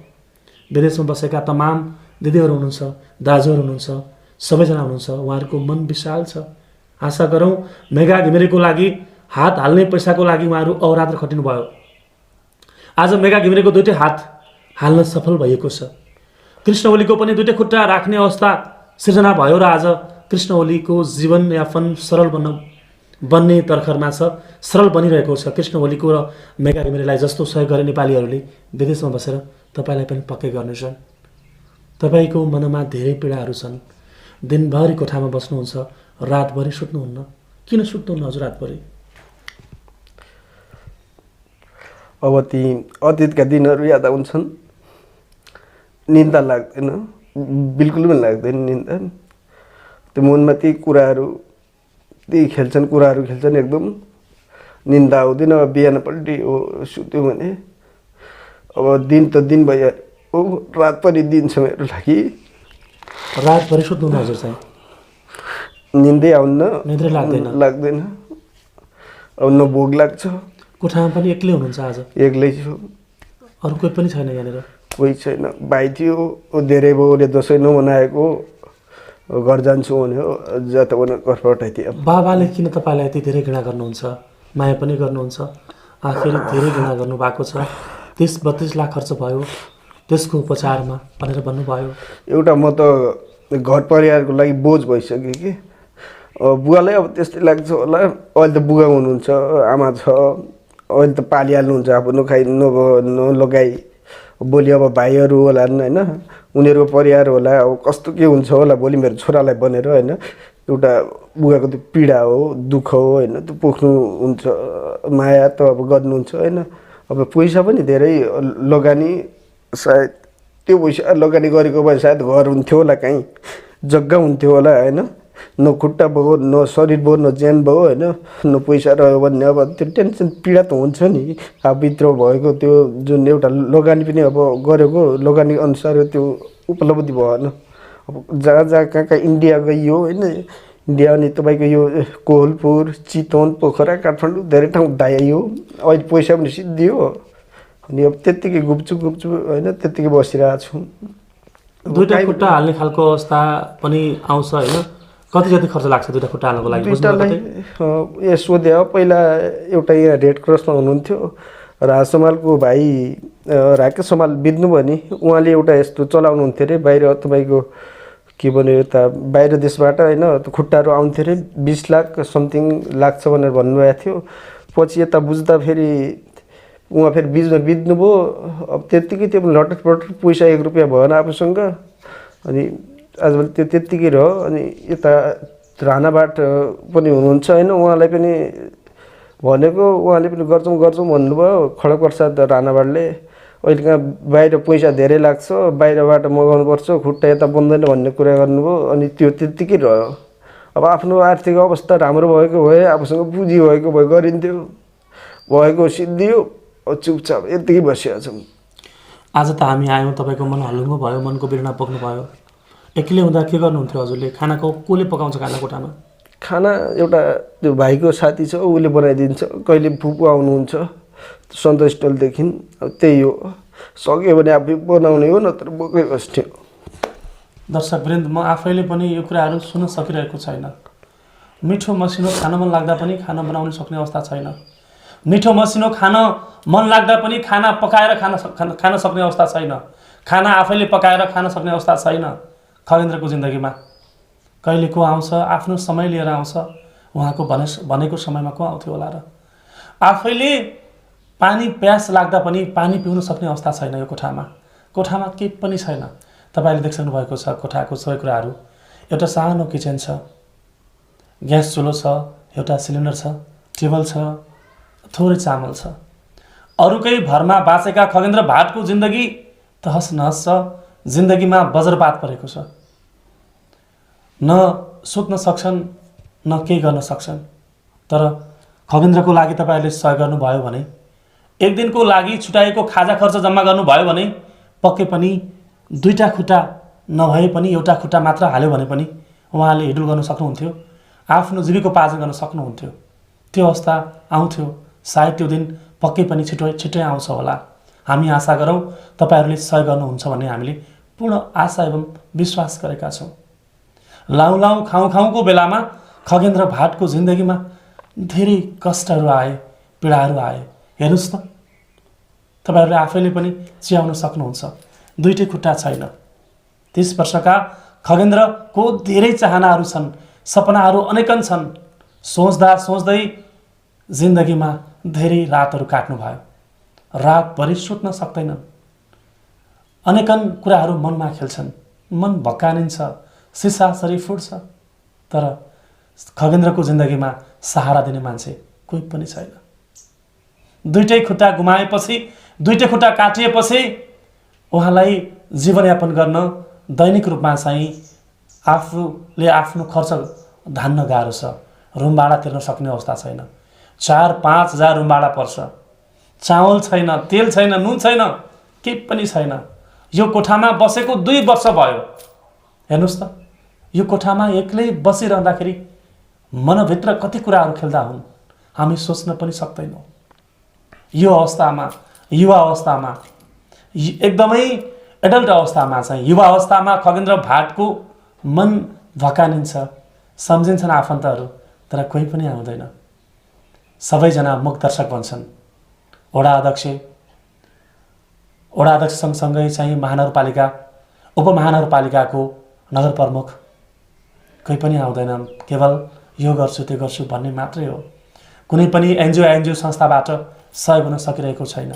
विदेशमा बसेका तमाम दिदीहरू हुनुहुन्छ, दाजुहरू हुनुहुन्छ, सबैजना हुनुहुन्छ, उहाँहरूको मन विशाल छ। आशा गरौँ मेगा घिमिरेको लागि हात हाल्ने पैसाको लागि उहाँहरू अहोरात्र खटिनु भयो। आज मेगा घिमिरेको दुईटै हात हाल्न सफल भएको छ। कृष्ण ओलीको पनि दुईटै खुट्टा राख्ने अवस्था सिर्जना भयो र आज कृष्ण ओलीको जीवनयापन सरल बन्ने तर्खरमा छ, सरल बनिरहेको छ। कृष्ण ओलीको र मेगा घिमिरेलाई जस्तो सहयोग गरे नेपालीहरूले विदेशमा बसेर तपाईँलाई पनि पक्कै गर्नेछन्। तपाईँको मनमा धेरै पीडाहरू छन्। दिनभरि कोठामा बस्नुहुन्छ, रातभरि सुत्नुहुन्न। किन सुत्नुहुन्न हजुर रातभरि? अब ती अतीतका दिनहरू याद आउँछन्। निन्दा लाग्दैन, बिल्कुल पनि लाग्दैन निन्दा। त्यो मनमा ती कुराहरू कुराहरू खेल्छन् एकदम। निन्दा आउँदैन। अब बिहानपट्टि सुत्यो भने अब दिन त दिन भइहाल्यो, रात पनि दिन छ मेरो लागि। रातभरि सुत्नुहुन्न हजुर चाहिँ? निन्दै आउन्न, निद्रै लाग्दैन। अब न भोक लाग्छ। कोठामा पनि एक्लै हुनुहुन्छ आज? एक्लै छु। अरू कोही पनि छैन यहाँनिर? कोही छैन। भाइ थियो, धेरै भयो, उसले दसैँ नमनाएको, घर जान्छु भन्यो, जता पनि घर पठाइदियो। बाबाले किन तपाईँलाई यति धेरै घृणा गर्नुहुन्छ, माया पनि गर्नुहुन्छ, आखिर धेरै घृणा गर्नुभएको छ? 30-32 लाख खर्च भयो त्यसको उपचारमा भनेर भन्नुभयो। एउटा म त घर परिवारको लागि बोझ भइसक्यो कि। बुवालाई अब त्यस्तै लाग्छ होला। अहिले त बुवा हुनुहुन्छ, आमा छ, अहिले त पालिहाल्नुहुन्छ, अब नखाइ नलगाइ। भोलि अब भाइहरू होला होइन, उनीहरूको परिवार होला, अब कस्तो के हुन्छ होला भोलि मेरो छोरालाई बनेर होइन। एउटा बुवाको त्यो पीडा हो, दुःख हो होइन, त्यो पोख्नुहुन्छ, माया त अब गर्नुहुन्छ होइन। अब पैसा पनि धेरै लगानी, सायद त्यो पैसा लगानी गरेको भए सायद घर हुन्थ्यो होला, कहीँ जग्गा हुन्थ्यो होला होइन। न खुट्टा भयो, न शरीर भयो, न ज्यान भयो होइन, न पैसा रह्यो भने अब त्यो टेन्सन पीडा त हुन्छ नि। अब भित्र भएको त्यो जुन एउटा लगानी पनि अब गरेको लगानी अनुसार त्यो उपलब्धि भएन। अब जहाँ कहाँ इन्डिया गइयो होइन, इन्डिया अनि तपाईँको यो कोहलपुर, चितवन, पोखरा, काठमाडौँ धेरै ठाउँ धाइयो। अहिले पैसा पनि सिद्धियो अनि अब त्यत्तिकै गुप्चुप होइन, त्यत्तिकै बसिरहेको छु। दुईटा खुट्टा हाल्ने खालको अवस्था पनि आउँछ होइन? कति जति खर्च लाग्छ दुईटा खुट्टा हाल्नको लागि? दुईटालाई सोध्यो। पहिला एउटा यहाँ रेड क्रसमा हुनुहुन्थ्यो, राज समालको भाइ राकेश समाल बित्नु भयो नि, उहाँले एउटा यस्तो चलाउनुहुन्थ्यो अरे बाहिर, तपाईँको के भन्यो यता बाहिर देशबाट होइन, खुट्टाहरू आउँथ्यो अरे 20 लाख समथिङ लाग्छ भनेर भन्नुभएको थियो। पछि यता बुझ्दा फेरि उहाँ फेरि बिचमा बित्नुभयो। अब त्यत्तिकै त्यो लटरपटर पैसा 1 रुपियाँ भएन आफूसँग। अनि आजभोलि त्यो त्यत्तिकै रह्यो। अनि यता राणाबाट पनि हुनुहुन्छ होइन, उहाँलाई पनि भनेको, उहाँले पनि गर्छौँ भन्नुभयो, खड्ग प्रसाद राणाबाटले। अहिले कहाँ बाहिर पैसा धेरै लाग्छ, बाहिरबाट मगाउनुपर्छ, खुट्टा यता बन्दैन भन्ने कुरा गर्नुभयो। अनि त्यो त्यत्तिकै रह्यो। अब आफ्नो आर्थिक अवस्था राम्रो भएको भए, आफूसँग पुँजी भएको भए गरिन्थ्यो, भएको सिद्धियो, चुपचाप यत्तिकै बसिरहेको छौँ। आज त हामी आयौँ, तपाईँको मन हल्लुङ्गो भयो, मनको बिर्ना पोख्नु भयो। एक्लै हुँदा के गर्नुहुन्थ्यो हजुरले? खानाको कसले पकाउँछ खाना कोठामा? खाना एउटा त्यो भाइको साथी छ, उसले बनाइदिन्छ। कहिले फुपू आउनुहुन्छ सन्तोष स्टलदेखि, अब त्यही हो। सक्यो भने आफै बनाउने हो, नत्र बोकै बस्थ्यो। दर्शकवृन्द, म आफैले पनि यो कुराहरू सुन्न सकिरहेको छैन। मिठो मसिनो खान मन लाग्दा पनि खाना बनाउन सक्ने अवस्था छैन। मिठो मसिनो खान मन लाग्दा पनि खाना पकाएर खान सक्ने अवस्था छैन। खाना आफैले पकाएर खान सक्ने अवस्था छैन। खगेन्द्रको जिन्दगीमा कहिले को आउँछ, आफ्नो समय लिएर आउँछ। उहाँको भनेको समयमा को आउँथ्यो होला र? आफैले पानी प्यास लाग्दा पनि पानी पिउन सक्ने अवस्था छैन। यो कोठामा केही पनि छैन। तपाईँले देखिसक्नु भएको छ कोठाको सबै कुराहरू। एउटा सानो किचन छ, ग्यास चुलो छ, एउटा सिलिन्डर छ, टेबल छ, थोरै चामल छ। अरूकै भरमा बाँचेका खगेन्द्र भाटको जिन्दगी तहस नहस छ। जिन्दगीमा वज्रपात परेको छ। न सुत्न सक्छन्, न केही गर्न सक्छन्। तर खगेन्द्रको लागि तपाईँहरूले सहयोग गर्नुभयो भने, एक दिनको लागि छुट्याएको खाजा खर्च जम्मा गर्नुभयो भने, पक्कै पनि दुईटा खुट्टा नभए पनि एउटा खुट्टा मात्र हाल्यो भने पनि उहाँले हिडुल गर्न सक्नुहुन्थ्यो, आफ्नो जीविकोपार्जन गर्न सक्नुहुन्थ्यो। त्यो अवस्था आउँथ्यो। सायद त्यो दिन पक्कै पनि छिटै आउँछ होला। हामी आशा गरौँ तपाईँहरूले सहयोग गर्नुहुन्छ भन्ने हामीले पूर्ण आशा एवं विश्वास गरेका छौँ। लाउँ खाउँ बेलामा खगेन्द्र भाटको जिन्दगीमा धेरै कष्टहरू आए, पीडाहरू आए। हेर्नुहोस् त, तपाईँहरूले आफैले पनि चियाउन सक्नुहुन्छ। दुईटै खुट्टा छैन। 30 वर्षका खगेन्द्रको धेरै चाहनाहरू छन्, सपनाहरू अनेकन छन्। सोच्दै जिन्दगीमा धेरै रातहरू काट्नुभयो। रातभरि सुत्न सक्दैनन्। अनेकन कुराहरू मनमा खेल्छन्, मन भक्कानिन्छ, सिसासरी फुट्छ। तर खगेन्द्रको जिन्दगीमा सहारा दिने मान्छे कोही पनि छैन। दुईटै खुट्टा गुमाएपछि, दुईटै खुट्टा काटिएपछि उहाँलाई जीवनयापन गर्न दैनिक रूपमा चाहिँ आफूले आफ्नो खर्च धान्न गाह्रो छ। रुम भाडा तिर्न सक्ने अवस्था छैन। 4-5 हजार रुम भाडा पर्छ। चामल छैन, तेल छैन, नुन छैन, केही पनि छैन। यो कोठामा बसेको 2 वर्ष भयो। हेर्नुहोस् त, यो कोठामा एक्लै बसिरहँदाखेरि मनभित्र कति कुराहरू खेल्दा हुन्, हामी सोच्न पनि सक्दैनौँ। यो अवस्थामा, युवा अवस्थामा, एकदमै एडल्ट अवस्थामा चाहिँ युवा अवस्थामा खगेन्द्र भाटको मन भकानिन्छ। सम्झिन्छन् आफन्तहरू, तर कोही पनि आउँदैन। सबैजना मुख दर्शक बन्छन्। वडा अध्यक्ष सँगसँगै चाहिँ महानगरपालिका, उपमहानगरपालिकाको नगर प्रमुख कोही पनि आउँदैन। केवल यो गर्छु त्यो गर्छु भन्ने मात्रै हो। कुनै पनि एनजिओ संस्थाबाट सहयोग हुन सकिरहेको छैन।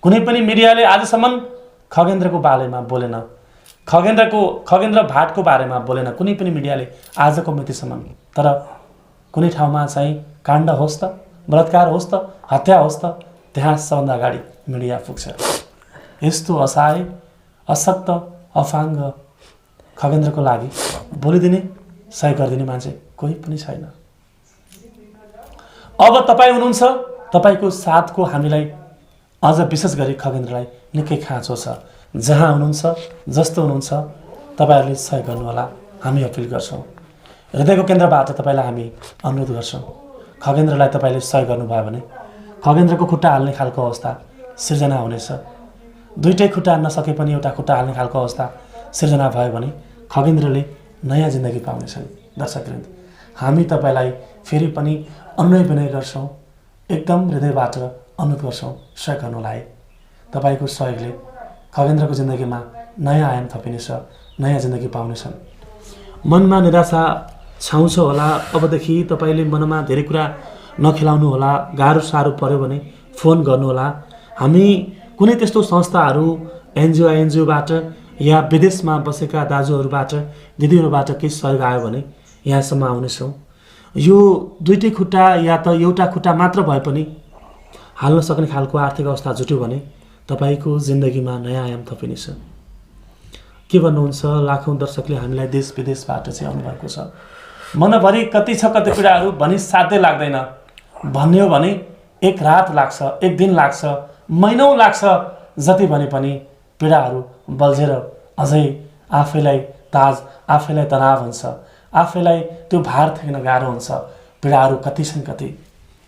कुनै पनि मिडियाले आजसम्म खगेन्द्रको बारेमा बोलेन, खगेन्द्र भाटको बारेमा बोलेन कुनै पनि मिडियाले आजको मितिसम्म। तर कुनै ठाउँमा चाहिँ काण्ड होस् त, बलात्कार होस् त, हत्या होस् त, त्यहाँ सबभन्दा अगाडि मिडिया पुग्छ। यस्तो असहाय, अशक्त, अफाङ्ग खगेन्द्रको लागि बोलिदिने, सहयोग गरिदिने मान्छे कोही पनि छैन। अब तपाईँ हुनुहुन्छ, तपाईँको साथको हामीलाई अझ विशेष गरी खगेन्द्रलाई निकै खाँचो छ। जहाँ हुनुहुन्छ, जस्तो हुनुहुन्छ, तपाईँहरूले सहयोग गर्नुहोला, हामी अपिल गर्छौँ। हृदयको केन्द्रबाट तपाईँलाई हामी अनुरोध गर्छौँ। खगेन्द्रलाई तपाईँले सहयोग गर्नुभयो भने खगेन्द्रको खुट्टा हाल्ने खालको अवस्था सिर्जना हुनेछ। दुईटै खुट्टा नसके पनि एउटा खुट्टा हाल्ने खालको अवस्था सिर्जना भयो भने खगेन्द्रले नयाँ जिन्दगी पाउनेछन्। दर्शकवृन्द, हामी तपाईँलाई फेरि पनि अनुनय विनय गर्छौँ, एकदम हृदयबाट अनुरोध गर्छौँ, सहयोग गर्नुलाई। तपाईँको सहयोगले खगेन्द्रको जिन्दगीमा नयाँ आयाम थपिनेछ, नयाँ जिन्दगी पाउनेछन्। मनमा निराशा छाउँछ होला। अबदेखि तपाईँले मनमा धेरै कुरा नखेलाउनु होला। गाह्रो साह्रो पर्यो भने फोन गर्नुहोला। हामी कुनै त्यस्तो संस्थाहरू, एनजिओबाट या विदेशमा बसेका दाजुहरूबाट, दिदीहरूबाट केही सहयोग आयो भने यहाँसम्म आउनेछौँ। यो दुईटै खुट्टा या त एउटा खुट्टा मात्र भए पनि हाल्न सक्ने खालको आर्थिक अवस्था जुट्यो भने तपाईँको जिन्दगीमा नयाँ आयाम थपिनेछ। के भन्नुहुन्छ? लाखौँ दर्शकले हामीलाई देश विदेशबाट चाहिँ आउनुभएको छ। मनभरि कति छ कति पीडाहरू भनी साध्यै लाग्दैन। भन्ने हो भने एक रात लाग्छ, एक दिन लाग्छ, महिनौँ लाग्छ। जति भने पनि पीडाहरू बल्झेर अझै आफैलाई आफैलाई तनाव हुन्छ, आफैलाई त्यो भार थ्याक्न गाह्रो हुन्छ। पीडाहरू कति छन् कति।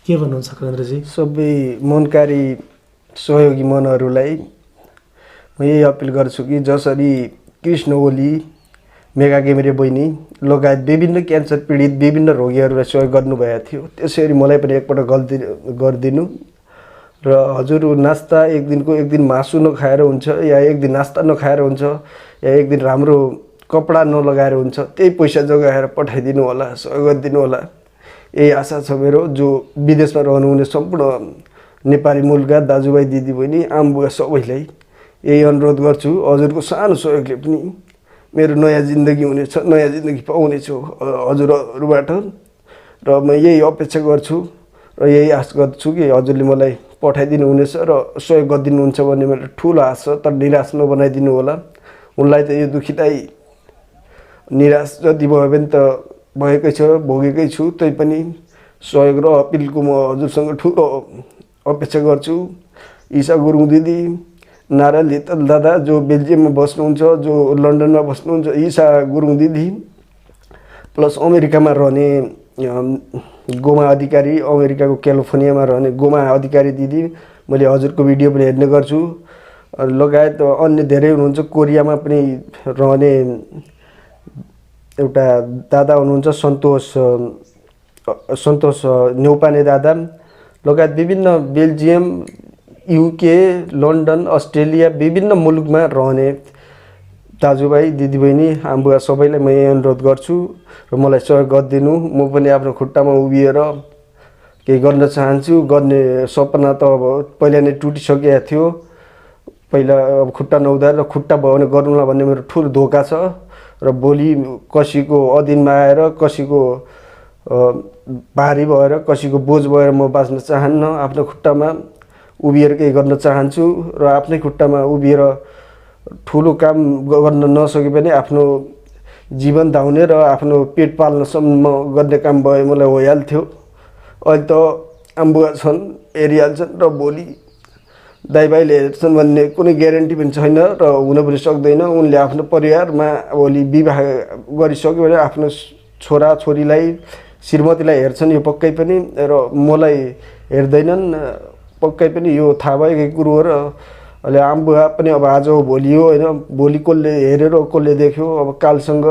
के भन्नुहुन्छ खगेन्द्रजी? सबै मनकारी सहयोगी मनहरूलाई म यही अपिल गर्छु कि जसरी कृष्ण ओली, मेगा घिमिरे बहिनी लगायत विभिन्न क्यान्सर पीडित विभिन्न रोगीहरूलाई सहयोग गर्नुभएको थियो, त्यसरी मलाई पनि एकपल्ट गरिदिनु। र हजुर नास्ता एक दिन मासु नखाएर हुन्छ, या एक दिन नास्ता नखाएर हुन्छ, या एक दिन राम्रो कपडा नलगाएर हुन्छ, त्यही पैसा जोगाएर पठाइदिनु होला, सहयोग गरिदिनु होला। यही आशा छ मेरो। जो विदेशमा रहनुहुने सम्पूर्ण नेपाली मूलका दाजुभाइ दिदीबहिनी आमबुवा सबैलाई यही अनुरोध गर्छु, हजुरको सानो सहयोगले पनि मेरो नयाँ जिन्दगी हुनेछ, नयाँ जिन्दगी पाउनेछु हजुरहरूबाट। र म यही अपेक्षा गर्छु र यही आश गर्छु कि हजुरले मलाई पठाइदिनु हुनेछ र सहयोग गरिदिनुहुन्छ भन्ने मेरो ठुलो आश छ। तर निराश नबनाइदिनु होला। उनलाई त यो दुखीलाई निराश जति भयो भने त भएकै छ, भोगेकै छु। तैपनि सहयोग र अपिलको म हजुरसँग ठुलो अपेक्षा गर्छु। ईशा गुरुङ दिदी, नारायण लितल दादा जो बेल्जियममा बस्नुहुन्छ, जो लन्डनमा बस्नुहुन्छ, ईशा गुरुङ दिदी, प्लस अमेरिकामा रहने गोमा अधिकारी, अमेरिकाको क्यालिफोर्नियामा रहने गोमा अधिकारी दिदी, मैले हजुरको भिडियो पनि हेर्ने गर्छु। लगायत अन्य धेरै हुनुहुन्छ। कोरियामा पनि रहने एउटा दादा हुनुहुन्छ, सन्तोष न्यौपाने दादा, लगायत विभिन्न बेल्जियम, युके, लन्डन, अस्ट्रेलिया, विभिन्न मुलुकमा रहने दाजुभाइ दिदीबहिनी आमाबुवा सबैलाई म यही अनुरोध गर्छु र मलाई सहयोग गरिदिनु। म पनि आफ्नो खुट्टामा उभिएर केही गर्न चाहन्छु। गर्ने सपना त अब पहिला नै टुटिसकेको थियो। पहिला अब खुट्टा नहुँदा र खुट्टा भयो भने गर्नुला भन्ने मेरो ठुलो धोका छ। र भोलि कसैको अधीनमा आएर, कसैको भारी भएर, कसैको बोझ भएर म बाँच्न चाहन्न। आफ्नो खुट्टामा उभिएर केही गर्न चाहन्छु र आफ्नै खुट्टामा उभिएर ठुलो काम गर्न नसके पनि आफ्नो जीवन धाउने र आफ्नो पेट पाल्नसम्म गर्ने काम भए मलाई भइहाल्थ्यो। अहिले त आमाबुवा छन्, हेरिहाल्छन् र भोलि दाइभाइले हेर्छन् भन्ने कुनै ग्यारेन्टी पनि छैन र हुन पनि सक्दैन। उनले आफ्नो परिवारमा भोलि विवाह गरिसक्यो भने आफ्नो छोरा छोरीलाई, श्रीमतीलाई हेर्छन्, यो पक्कै पनि। र मलाई हेर्दैनन्, पक्कै पनि यो थाहा भएकै कुरो हो। र अहिले आमाबुवा पनि अब आज हो भोलि हो होइन, भोलि कसले हेरेर कसले देख्यो, अब कालसँग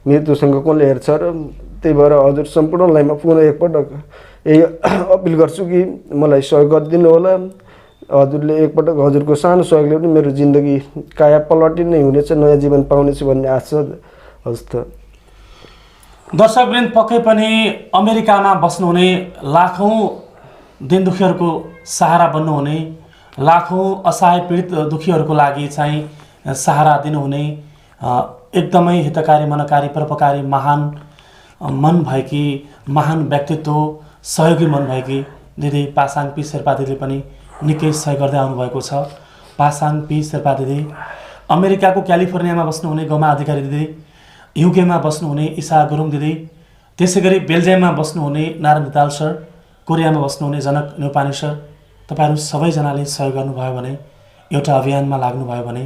मृत्युसँग कसले हेर्छ। र त्यही भएर हजुर सम्पूर्णलाई म पुनः एकपटक यही अपिल गर्छु कि मलाई सहयोग गरिदिनु होला। हजुरले एकपटक हजुरको सानो सहयोगले पनि मेरो जिन्दगी काया पलटी नै हुनेछ, नयाँ जीवन पाउनेछु भन्ने आशा छ। हस् त दर्शकवृन्द, पक्कै पनि अमेरिकामा बस्नुहुने लाखौँ दिन दुखीहरूको सहारा बन्नुहुने, लाखौँ असहाय पीडित दुखीहरूको लागि चाहिँ सहारा दिनुहुने एकदमै हितकारी, मनकारी, परोपकारी, महान मन भएकी, महान व्यक्तित्व, सहयोगी मन भएकी दिदी पासाङ पी शेर्पा दिदीले पनि निकै सहयोग गर्दै आउनुभएको छ। पासाङ पी शेर्पा दिदी, अमेरिकाको क्यालिफोर्नियामा बस्नुहुने गोमा अधिकारी दिदी, युकेमा बस्नुहुने ईशा गुरुङ दिदी, त्यसै गरी बेल्जियममा बस्नुहुने नारायण लिताल सर, कोरियामा बस्नुहुने जनक न्यौपाने सर, तपाईँहरू सबैजनाले सहयोग गर्नुभयो भने, एउटा अभियानमा लाग्नुभयो भने,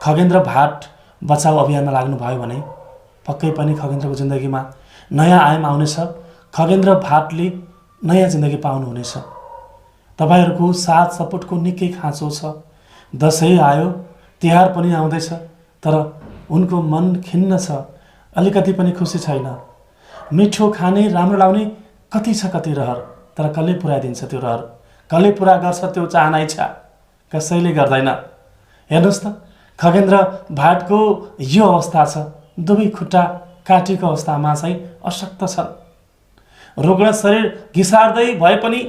खगेन्द्र भाट बचाऊ अभियानमा लाग्नुभयो भने पक्कै पनि खगेन्द्रको जिन्दगीमा नयाँ आयाम आउनेछ। खगेन्द्र भाटले नयाँ जिन्दगी पाउनुहुनेछ। तपाईँहरूको साथ सपोर्टको निकै खाँचो छ। दसैँ आयो, तिहार पनि आउँदैछ, तर उनको मन खिन्न छ, अलिकति पनि खुसी छैन। मिठो खाने, राम्रो लाउने कति छ, कति रहर, तर कसले पुऱ्याइदिन्छ त्यो रहर, कसले पुरा गर्छ त्यो चाहना, इच्छा? कसैले गर्दैन। हेर्नुहोस् त, खगेन्द्र भाटको यो अवस्था छ, दुवै खुट्टा काटेको अवस्थामा चाहिँ अशक्त छन्। रुग्ण शरीर घिसार्दै भए पनि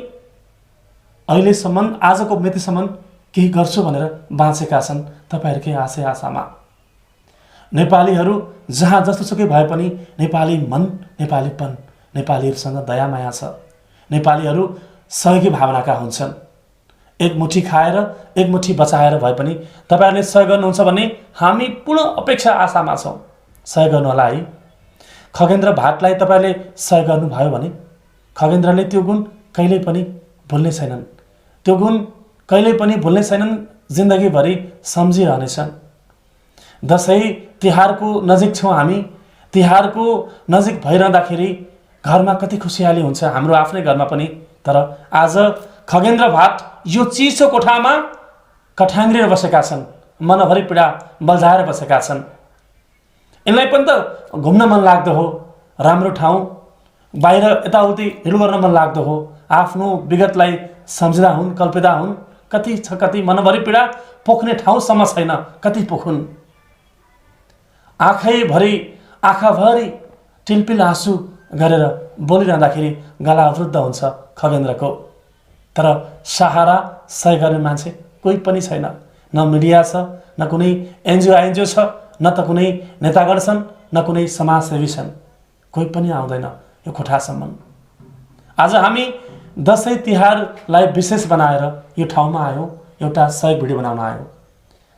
अहिलेसम्म, आजको मितिसम्म केही गर्छु भनेर बाँचेका छन् तपाईँहरूकै आशामा। नेपालीहरू जहाँ जस्तोसुकै भए पनि नेपाली मन, नेपालीपन, नेपालीहरूसँग दया माया छ। नेपालीहरू सहयोगी भावनाका हुन्छन्। एक मुठी खाएर, एक मुठी बचाएर भए पनि तपाईँहरूले सहयोग गर्नुहुन्छ भन्ने हामी पूर्ण अपेक्षा, आशामा छौँ। सहयोग गर्नु होला है। खगेन्द्र भाटलाई तपाईँहरूले सहयोग गर्नुभयो भने खगेन्द्रले त्यो गुण कहिल्यै पनि भुल्ने छैनन्। त्यो गुण कहिल्यै पनि भुल्ने छैनन्, जिन्दगीभरि सम्झिरहनेछन्। दसैँ तिहारको नजिक छौँ हामी। तिहारको नजिक भइरहँदाखेरि घरमा कति खुसियाली हुन्छ, हाम्रो आफ्नै घरमा पनि। तर आज खगेन्द्र भाट यो चिसो कोठामा कठाङ्ग्रेर बसेका छन्, मनभरि पीडा बल्झाएर बसेका छन्। यिनलाई पनि त घुम्न मन लाग्दो हो, राम्रो ठाउँ, बाहिर यताउति हिँड गर्न मन लाग्दो हो, आफ्नो विगतलाई सम्झिँदा हुन्, कल्पिँदा हुन्। कति छ, कति मनभरि पीडा पोख्ने ठाउँसम्म छैन, कति पोखुन्। आँखाभरि टिलपिल आँसु गरेर बोलिरहँदाखेरि गला अवरुद्ध हुन्छ खगेन्द्रको। तर सहारा सहयोग गर्ने मान्छे कोही पनि छैन। न मिडिया छ, न कुनै एनजिओ छ, न त कुनै नेतागण छन्, न कुनै समाजसेवी छन्। कोही पनि आउँदैन यो कोठासम्म। आज हामी दसैँ तिहारलाई विशेष बनाएर यो ठाउँमा आयौँ, एउटा सहयोग भिडियो बनाउन आयौँ।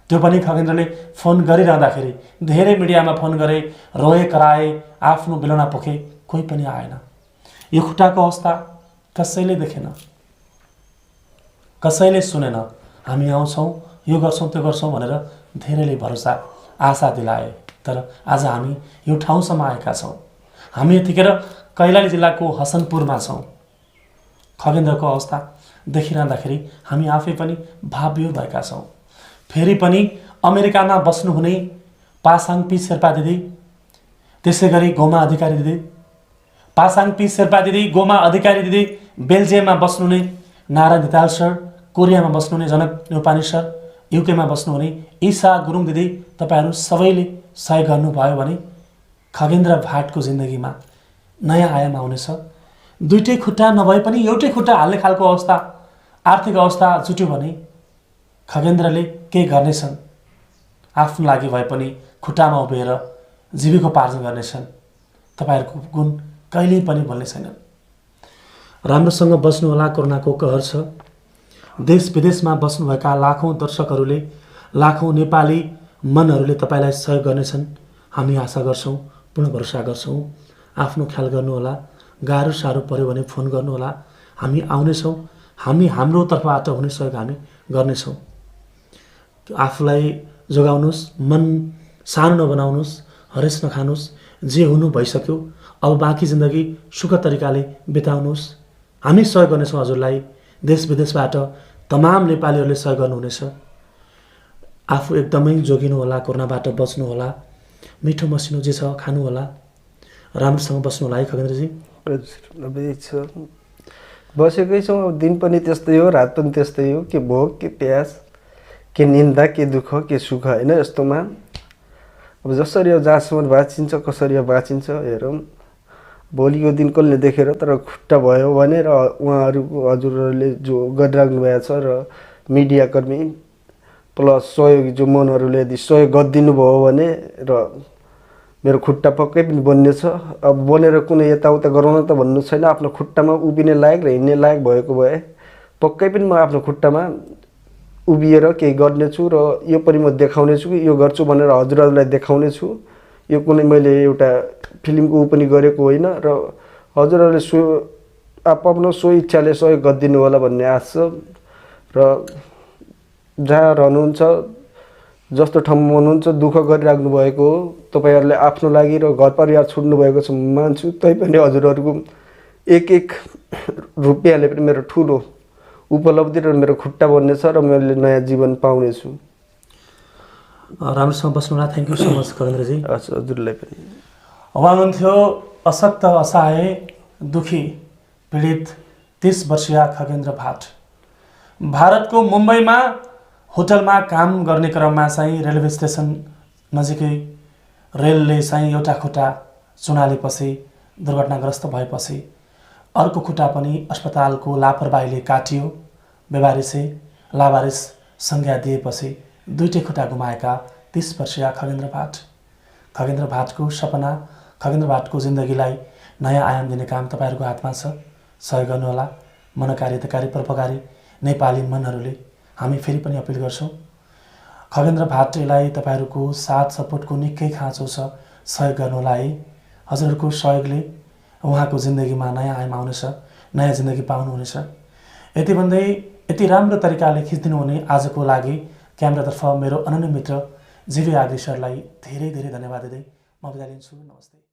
त्यो पनि खगेन्द्रले फोन गरिरहँदाखेरि धेरै मिडियामा फोन गरे, रोए कराए, आफ्नो बेलौना पोखे, कोही पनि आएन। यो खुट्टाको अवस्था कसैले देखेन, कसैले सुनेन। हामी आउँछौँ, यो गर्छौँ त्यो गर्छौँ भनेर धेरैले भरोसा आशा दिलाए, तर आज हामी यो ठाउँसम्म आएका छौँ। हामी यतिखेर कैलाली जिल्लाको हसनपुरमा छौँ। खगेन्द्रको अवस्था देखिरहँदाखेरि हामी आफै पनि भावविह्वल भएका छौँ। फेरि पनि अमेरिकामा बस्नुहुने पासाङ पी शेर्पा दिदी, त्यसै गरी गोमा अधिकारी दिदी, पासाङ पी शेर्पा दिदी, गोमा अधिकारी दिदी, बेल्जियममा बस्नुहुने नारायण धिताल सर, कोरियामा बस्नुहुने जनक न्यौपाने सर, युकेमा बस्नुहुने ईसा गुरुङ दिदी, तपाईँहरू सबैले सहयोग गर्नुभयो भने खगेन्द्र भाटको जिन्दगीमा नयाँ आयाम आउनेछ। दुईटै खुट्टा नभए पनि एउटै खुट्टा हाल्ने खालको अवस्था, आर्थिक अवस्था जुट्यो भने खगेन्द्रले केही गर्नेछन्। आफ्नो लागि भए पनि खुट्टामा उभिएर जीविकोपार्जन गर्नेछन्। तपाईँहरूको गुण कहिल्यै पनि भुल्ने छैनन्। राम्रोसँग बस्नुहोला, कोरोनाको कहर छ। देश विदेशमा बस्नुभएका लाखौँ दर्शकहरूले, लाखौँ नेपाली मनहरूले तपाईँलाई सहयोग गर्नेछन्। हामी आशा गर्छौँ, पूर्ण भरोसा गर्छौँ। आफ्नो ख्याल गर्नुहोला, गाह्रो साह्रो पऱ्यो भने फोन गर्नुहोला, हामी आउनेछौँ। हामी हाम्रो तर्फबाट हुने सहयोग हामी गर्नेछौँ। आफूलाई जोगाउनुहोस्, मन सानो नबनाउनुहोस्, हरेस नखानुहोस्। जे हुनु भइसक्यो, अब बाँकी जिन्दगी सुख तरिकाले बिताउनुहोस्। हामी सहयोग गर्नेछौँ हजुरलाई। देश विदेशबाट तमाम नेपालीहरूले सहयोग गर्नुहुनेछ। आफू एकदमै जोगिनुहोला, कोरोनाबाट बच्नुहोला, मिठो मसिनो जे छ खानुहोला, राम्रोसँग बस्नुहोला है खगेन्द्रजी। बसेकै छौँ। अब दिन पनि त्यस्तै हो, रात पनि त्यस्तै हो। के भोक, के प्यास, के निन्दा, के दुःख, के सुख, होइन यस्तोमा। अब जसरी अब जहाँसम्म बाँचिन्छ, कसरी अब बाँचिन्छ हेरौँ। भोलिको दिन कसले देखेर तर खुट्टा भयो भने र उहाँहरूको हजुरहरूले जो गरिराख्नु भएको छ र मिडियाकर्मी प्लस सहयोगी जो मनहरूले यदि सहयोग गरिदिनु भयो भने र मेरो खुट्टा पक्कै पनि बन्ने छ। अब बनेर कुनै यताउता गराउन त भन्नु छैन। आफ्नो खुट्टामा उभिने लायक र हिँड्ने लायक भएको भए पक्कै पनि म आफ्नो खुट्टामा उभिएर केही गर्नेछु र यो पनि म देखाउनेछु कि यो गर्छु भनेर हजुरहरूलाई देखाउने छु। यो कुनै मैले एउटा फिल्मको पनि गरेको होइन र हजुरहरूले आफ्नो सो इच्छाले सहयोग गरिदिनु होला भन्ने आश छ। र जहाँ रहनुहुन्छ, जस्तो ठाउँमा हुनुहुन्छ, दुःख गरिराख्नु भएको हो। तपाईँहरूले आफ्नो लागि र घर परिवार छुट्नु भएको छ मान्छु। तैपनि हजुरहरूको एक रुपियाँले पनि मेरो ठुलो उपलब्धि र मेरो खुट्टा बन्नेछ र मैले नयाँ जीवन पाउनेछु। राम्रोसँग बस्नुहोला। Thank you so much Khagendra ji. हजुरलाई पनि। उहाँ हुनुहुन्थ्यो अशक्त, असहाय, दुखी, पीडित 30 वर्षीय खगेन्द्र भाट। भारतको मुम्बईमा होटलमा काम गर्ने क्रममा चाहिँ रेलवे स्टेसन नजिकै रेलले चाहिँ एउटा खुट्टा चुनालेपछि, दुर्घटनाग्रस्त भएपछि अर्को खुट्टा पनि अस्पतालको लापरवाहीले काटियो। बेवारिसे लावारिस संज्ञा दिएपछि दुईटै खुट्टा गुमाएका 30 वर्षीय खगेन्द्र भाट। खगेन्द्र भाटको सपना, खगेन्द्र भाटको जिन्दगीलाई नयाँ आयाम दिने काम तपाईँहरूको हातमा छ। सहयोग गर्नुहोला। मनकारी, हितकारी, परोपकारी नेपाली मनहरूले हामी फेरि पनि अपिल गर्छौँ। खगेन्द्र भाटलाई तपाईँहरूको साथ सपोर्टको निकै खाँचो छ। सहयोग गर्नुहोला है। हजुरहरूको सहयोगले उहाँको जिन्दगीमा नयाँ आयाम आउनेछ, नयाँ जिन्दगी पाउनुहुनेछ। यति भन्दै यति राम्रो तरिकाले खिचिदिनु हुने आजको लागि क्यामेरातर्फ मेरो अनन्य मित्र जीवी आदि सरलाई धेरै धेरै धन्यवाद दिँदै म बिदा लिन्छु। नमस्ते।